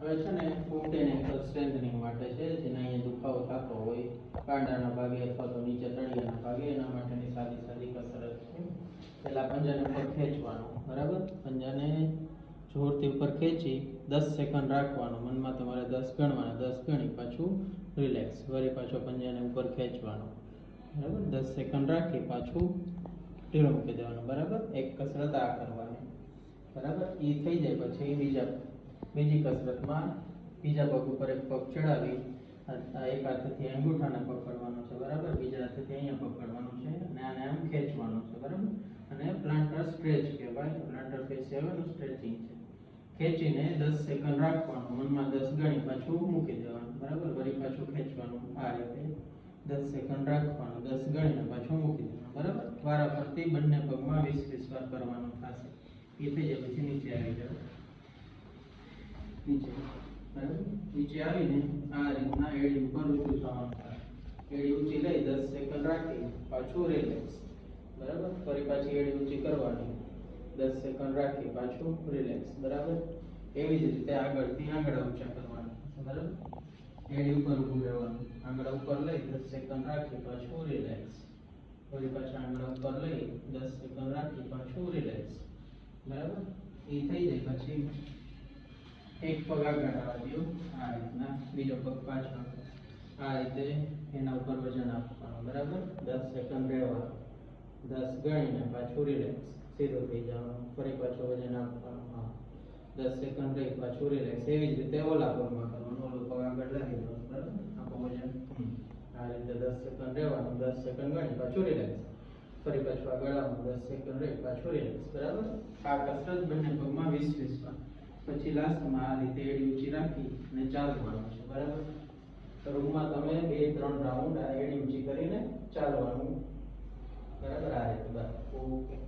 હવે છે ને ફૂટ એન્ડ એન્કલ સ્ટ્રેન્થનિંગ માટે છે, જેને અહીંયા દુખાવો થતો હોય કાંડાના ભાગે અથવા તો નીચે તળિયાના ભાગે, એના માટેની સાદી સાદી કસરત છે. પહેલા પંજાને ઉપર ખેંચવાનું, બરાબર. પંજાને જોરથી ઉપર ખેંચી 10 સેકન્ડ રાખવાનું, મનમાં તમારે 10 ગણવાના, 10 ગણી પાછું રિલેક્સ, વળી પાછો પંજાને ઉપર ખેંચવાનો, બરાબર. 10 સેકન્ડ રાખી પાછું ઢીલું મૂકી દેવાનું, બરાબર. એક કસરત આ કરવાની, બરાબર. એ થઈ જાય પછી બીજી કસરતમાં બીજા પગ ઉપર એક પગ ચડાવી એક હાથેથી અંગૂઠાને પકડવાનો છે, બરાબર. બીજા હાથેથી અહીંયા પકડવાનું છે અને આને આમ ખેંચવાનું છે, બરાબર. અને પ્લાન્ટર સ્ટ્રેચ કહેવાય, પ્લાન્ટર ફેશિયાનું સ્ટ્રેચિંગ છે. ખેંચીને 10 સેકન્ડ રાખવાનું, મનમાં 10 ગણી પાછું મૂકી દેવાનું, બરાબર. વળી પાછું ખેંચવાનું આ રીતે 10 સેકન્ડ રાખવાનું, 10 ગણીને પાછું મૂકી દેવાનું, બરાબર. વારા ફરતી બંને પગમાં 20-20 વાર કરવાનું થશે. એ થઈ જાય પછી નીચે આવી જાવ, નીચે, બરાબર. નીચે આવીને આ રીતના એડી ઉપર ઊંચું થવાનું થાય. એડી ઊંચી લઈ 10 સેકન્ડ રાખી પાછું રિલેક્સ, બરાબર. ફરી પાછી એડી ઊંચી કરવાની, 10 સેકન્ડ રાખી પાછું રિલેક્સ, બરાબર. એવી જ રીતે આગળથી આંગળા ઊંચા કરવાના, બરાબર. એડી ઉપર ઊભું રહેવાનું, આંગળા ઉપર લઈ 10 સેકન્ડ રાખી પાછું રિલેક્સ, ફરી પાછા આંગળા ઉપર લઈ 10 સેકન્ડ રાખી પાછું રિલેક્સ, બરાબર. એ થઈ જાય પછી એક પગ આગળ આવવા દો, આ રીતના, બીજો પગ પાછળ, આ રીતે એના ઉપર વજન આપવાનું, બરાબર. 10 સેકન્ડ રહેવાનું, 10 ગણીને પાછું રિલેક્સ, સીધું થઈ જવાનું, ફરી પાછું વજન આપવાનું, હા, 10 સેકન્ડ રહી પાછું રિલેક્સ. એવી જ રીતે ઓલા પગમાં કરવાનું, ઓલો પગ આગળ લાવી દેવાનું, બરાબર. આપણું વજન આ રીતે 10 સેકન્ડ રહેવાનું, 10 સેકન્ડ ગણી પાછું રિલેક્સ, ફરી પાછું આગળ આવવાનું, 10 સેકન્ડ રહી પાછું રિલેક્સ, બરાબર. આ કસરત બંને પગમાં 20-20 વાર. પછી લાસ્ટમાં આ રીતે એડી ઊંચી રાખી અને ચાલવાનું છે, બરાબર. રૂમમાં તમે 2-3 રાઉન્ડ આ એડી ઊંચી કરીને ચાલવાનું, બરાબર. આ રીતે બસ, ઓકે.